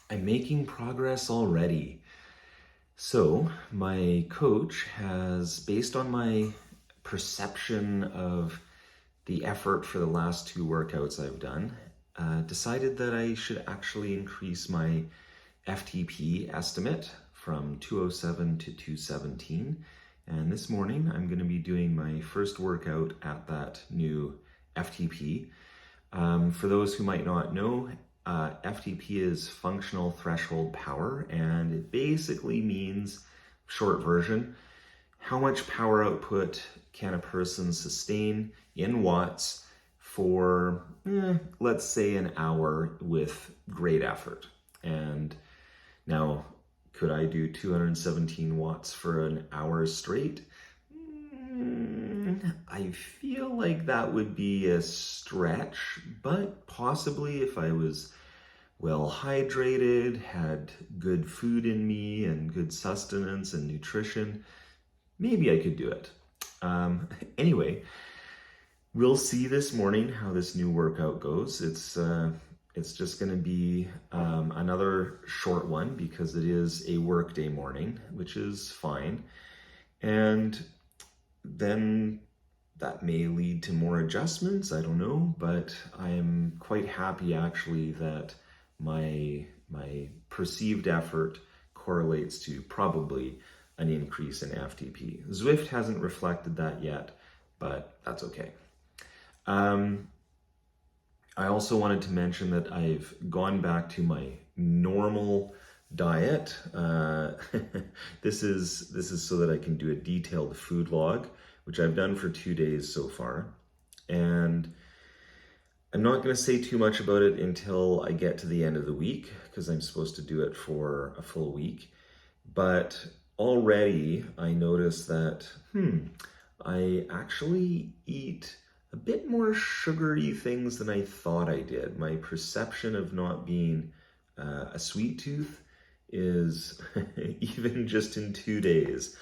I'm making progress already. So, my coach has, based on my perception of the effort for the last two workouts I've done, decided that I should actually increase my FTP estimate from 207 to 217. And this morning, I'm going to be doing my first workout at that new FTP. For those who might not know, FTP is functional threshold power, and it basically means, short version, how much power output can a person sustain in watts for, let's say, an hour with great effort. And now, could I do 217 watts for an hour straight? I feel like that would be a stretch, but possibly if I was well hydrated, had good food in me and good sustenance and nutrition, maybe I could do it. Anyway, we'll see this morning how this new workout goes. It's just going to be another short one because it is a workday morning, which is fine. And then that may lead to more adjustments, I don't know, but I am quite happy actually that my perceived effort correlates to probably an increase in FTP. Zwift hasn't reflected that yet, but that's okay. I also wanted to mention that I've gone back to my normal diet. This is so that I can do a detailed food log, which I've done for 2 days so far. And I'm not going to say too much about it until I get to the end of the week, because I'm supposed to do it for a full week. But already I noticed that, I actually eat a bit more sugary things than I thought I did. My perception of not being a sweet tooth is, even just in 2 days,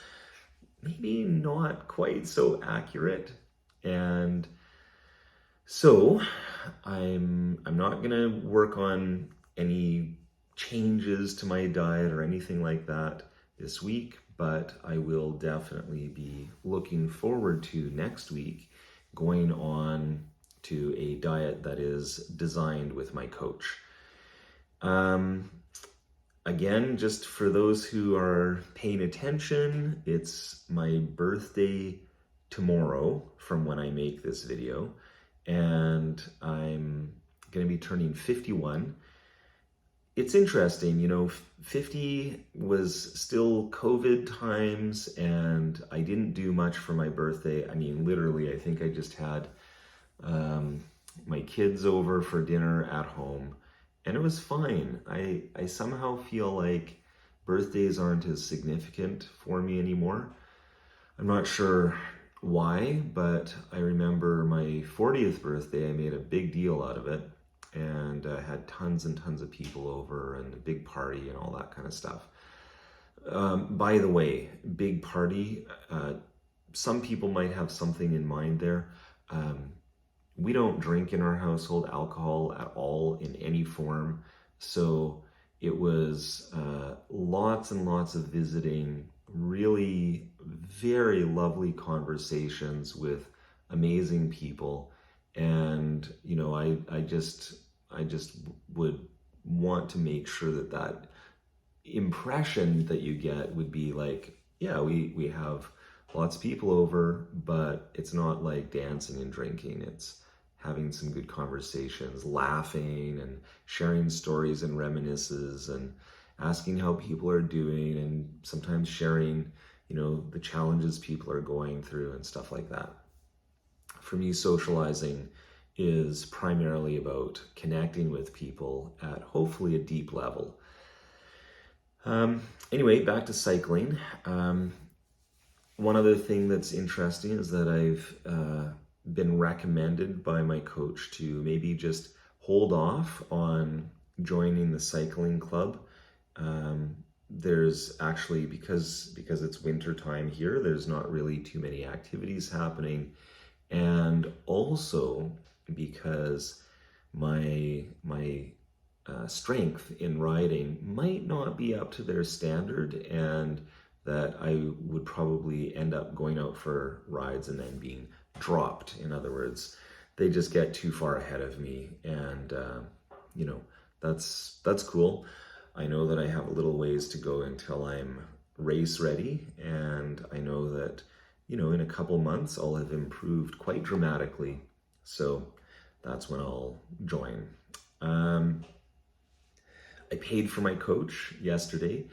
maybe not quite so accurate. And so I'm not gonna work on any changes to my diet or anything like that this week, but I will definitely be looking forward to next week going on to a diet that is designed with my coach. Again, just for those who are paying attention, it's my birthday tomorrow from when I make this video, and I'm going to be turning 51. It's interesting, 50 was still COVID times, and I didn't do much for my birthday. I mean, literally, I think I just had my kids over for dinner at home, and it was fine. I somehow feel like birthdays aren't as significant for me anymore. I'm not sure why, but I remember my 40th birthday, I made a big deal out of it, and had tons and tons of people over and a big party and all that kind of stuff. By the way, big party, some people might have something in mind there. We don't drink in our household alcohol at all in any form. So it was lots and lots of visiting, really very lovely conversations with amazing people. And, I just would want to make sure that impression that you get would be like, yeah, we have lots of people over, but it's not like dancing and drinking. It's having some good conversations, laughing and sharing stories and reminiscences and asking how people are doing, and sometimes sharing, the challenges people are going through and stuff like that. For me, socializing is primarily about connecting with people at hopefully a deep level. Anyway, back to cycling. One other thing that's interesting is that I've been recommended by my coach to maybe just hold off on joining the cycling club. There's actually, because it's winter time here, there's not really too many activities happening. And also because my strength in riding might not be up to their standard, and that I would probably end up going out for rides and then being dropped. In other words, they just get too far ahead of me, and you know, that's cool. I know that I have a little ways to go until I'm race ready, and I know that, you know, in a couple months I'll have improved quite dramatically. So that's when I'll join. I paid for my coach yesterday.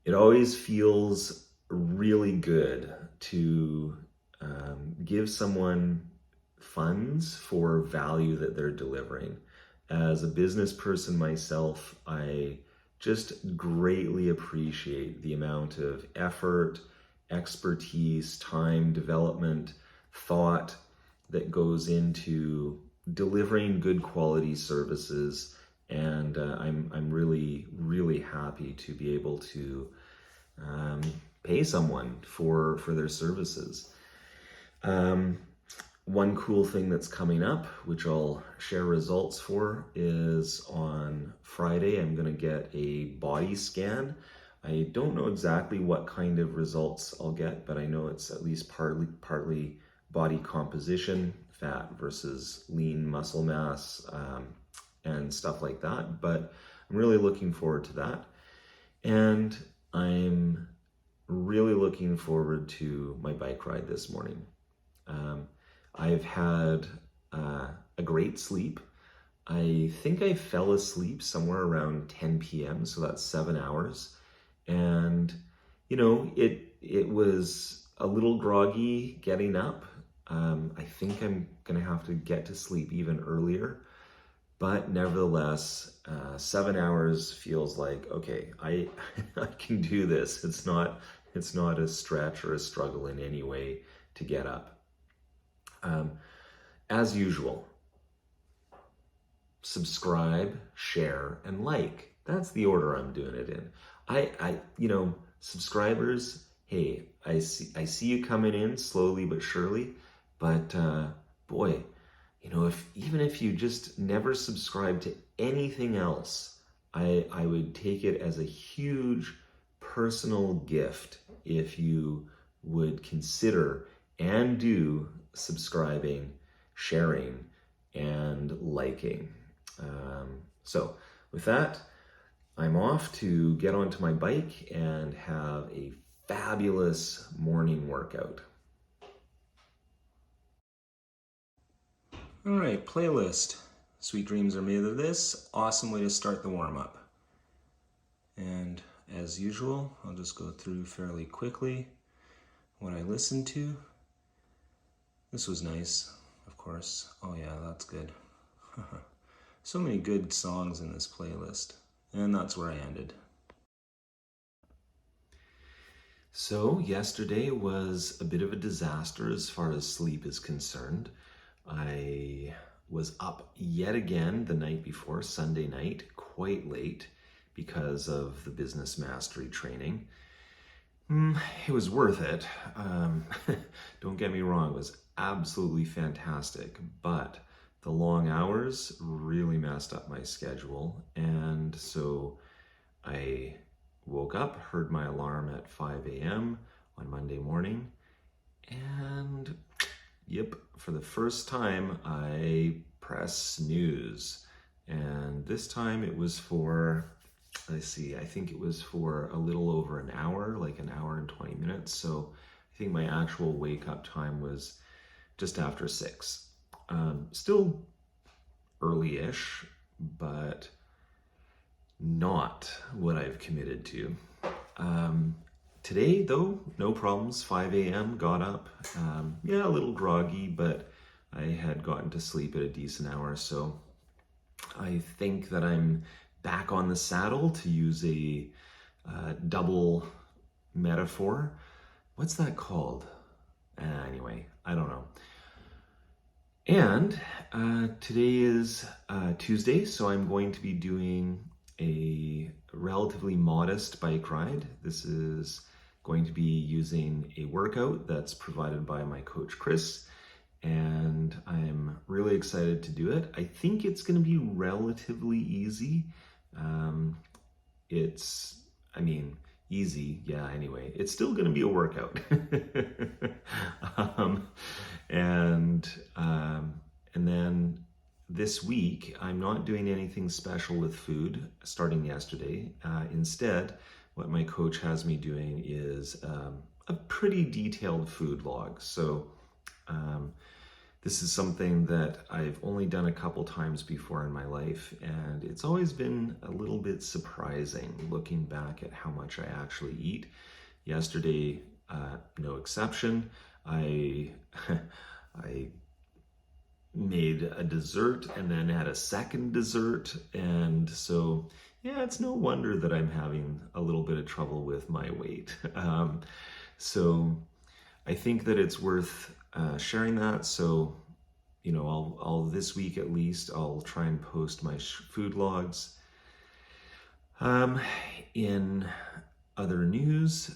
It always feels really good to give someone funds for value that they're delivering. As a business person myself, I just greatly appreciate the amount of effort, expertise, time, development, thought that goes into delivering good quality services. And I'm really happy to be able to pay someone for their services. One cool thing that's coming up, which I'll share results for, is on Friday I'm going to get a body scan. I don't know exactly what kind of results I'll get, but I know it's at least partly body composition, fat versus lean muscle mass, and stuff like that. But I'm really looking forward to that. And I'm really looking forward to my bike ride this morning. I've had a great sleep. I think I fell asleep somewhere around 10 p.m., so that's 7 hours. And, you know, it was a little groggy getting up. I think I'm gonna have to get to sleep even earlier. But nevertheless, 7 hours feels like, okay, I can do this. It's not a stretch or a struggle in any way to get up. As usual, subscribe, share, and like. That's the order I'm doing it in. You know, subscribers, hey, I see you coming in slowly but surely, but boy, you know, even if you just never subscribe to anything else, I would take it as a huge personal gift if you would consider and do subscribing, sharing, and liking. So with that, I'm off to get onto my bike and have a fabulous morning workout. All right, playlist. Sweet dreams are made of this. Awesome way to start the warm-up. And as usual, I'll just go through fairly quickly what I listened to. This was nice, of course. Oh yeah, that's good. So many good songs in this playlist. And that's where I ended. So yesterday was a bit of a disaster as far as sleep is concerned. I was up yet again the night before, Sunday night, quite late because of the business mastery training. It was worth it. Don't get me wrong, it was absolutely fantastic, but the long hours really messed up my schedule, and so I woke up, heard my alarm at 5 a.m. on Monday morning, and yep, for the first time I pressed snooze. And this time it was for, let's see, I think it was for a little over an hour, like an hour and 20 minutes. So I think my actual wake up time was just after 6. Still early-ish, but not what I've committed to. Today, though, no problems. 5 a.m., got up. Yeah, a little groggy, but I had gotten to sleep at a decent hour, so I think that I'm back on the saddle, to use a double metaphor. What's that called? Anyway, I don't know. And today is Tuesday, so I'm going to be doing a relatively modest bike ride. This is going to be using a workout that's provided by my coach, Chris, and I'm really excited to do it. I think it's going to be relatively easy. Easy, yeah, anyway. It's still going to be a workout. um, and then this week, I'm not doing anything special with food starting yesterday. Instead, what my coach has me doing is a pretty detailed food log. So this is something that I've only done a couple times before in my life, and it's always been a little bit surprising looking back at how much I actually eat. Yesterday, no exception. I I made a dessert and then had a second dessert, and so yeah, it's no wonder that I'm having a little bit of trouble with my weight. So I think that it's worth sharing that. So, I'll this week at least, I'll try and post my food logs. In other news,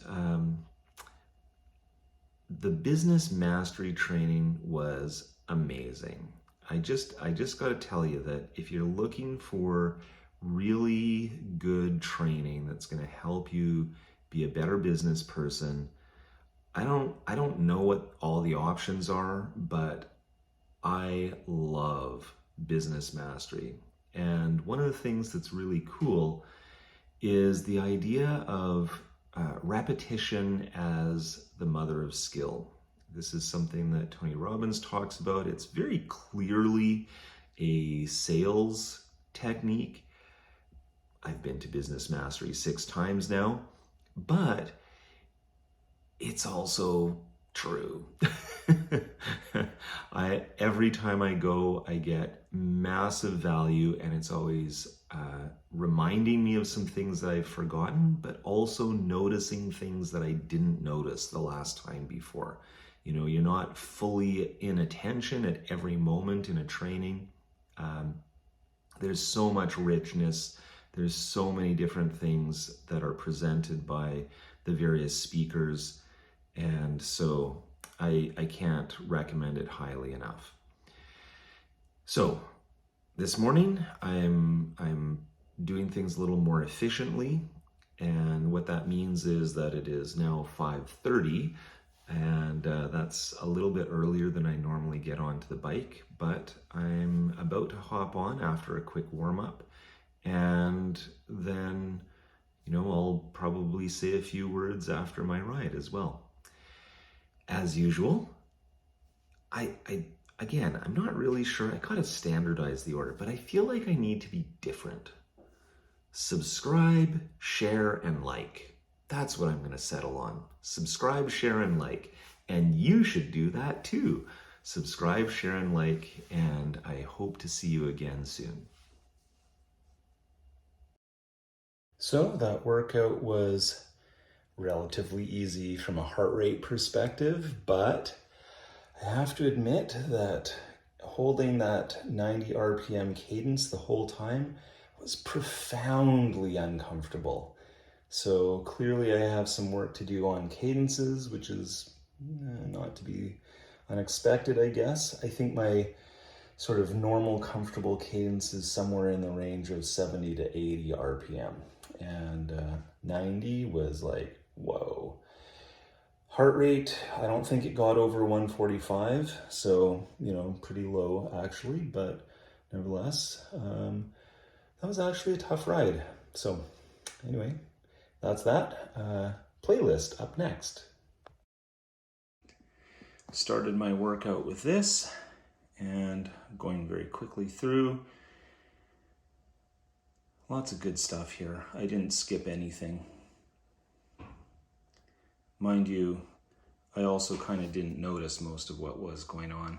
the business mastery training was amazing. I just got to tell you that if you're looking for really good training that's going to help you be a better business person, I don't know what all the options are, but I love business mastery. And one of the things that's really cool is the idea of repetition as the mother of skill. This is something that Tony Robbins talks about. It's very clearly a sales technique. I've been to business mastery 6 times now, but it's also true. Every time I go, I get massive value, and it's always reminding me of some things that I've forgotten, but also noticing things that I didn't notice the last time before. You're not fully in attention at every moment in a training. There's so much richness. There's so many different things that are presented by the various speakers. And so I can't recommend it highly enough. So this morning I'm doing things a little more efficiently, and what that means is that it is now 5:30, and that's a little bit earlier than I normally get onto the bike, but I'm about to hop on after a quick warm-up, and then I'll probably say a few words after my ride as well. As usual, again, I'm not really sure. I gotta standardize the order, but I feel like I need to be different. Subscribe, share, and like. That's what I'm gonna settle on. Subscribe, share, and like. And you should do that too. Subscribe, share, and like, and I hope to see you again soon. So that workout was relatively easy from a heart rate perspective, but I have to admit that holding that 90 RPM cadence the whole time was profoundly uncomfortable. So clearly I have some work to do on cadences, which is not to be unexpected, I guess. I think my sort of normal comfortable cadence is somewhere in the range of 70 to 80 RPM. And 90 was like, whoa. Heart rate, I don't think it got over 145, so, pretty low actually, but nevertheless, that was actually a tough ride. So anyway, that's that. Playlist up next. Started my workout with this, and going very quickly through. Lots of good stuff here. I didn't skip anything. Mind you, I also kind of didn't notice most of what was going on.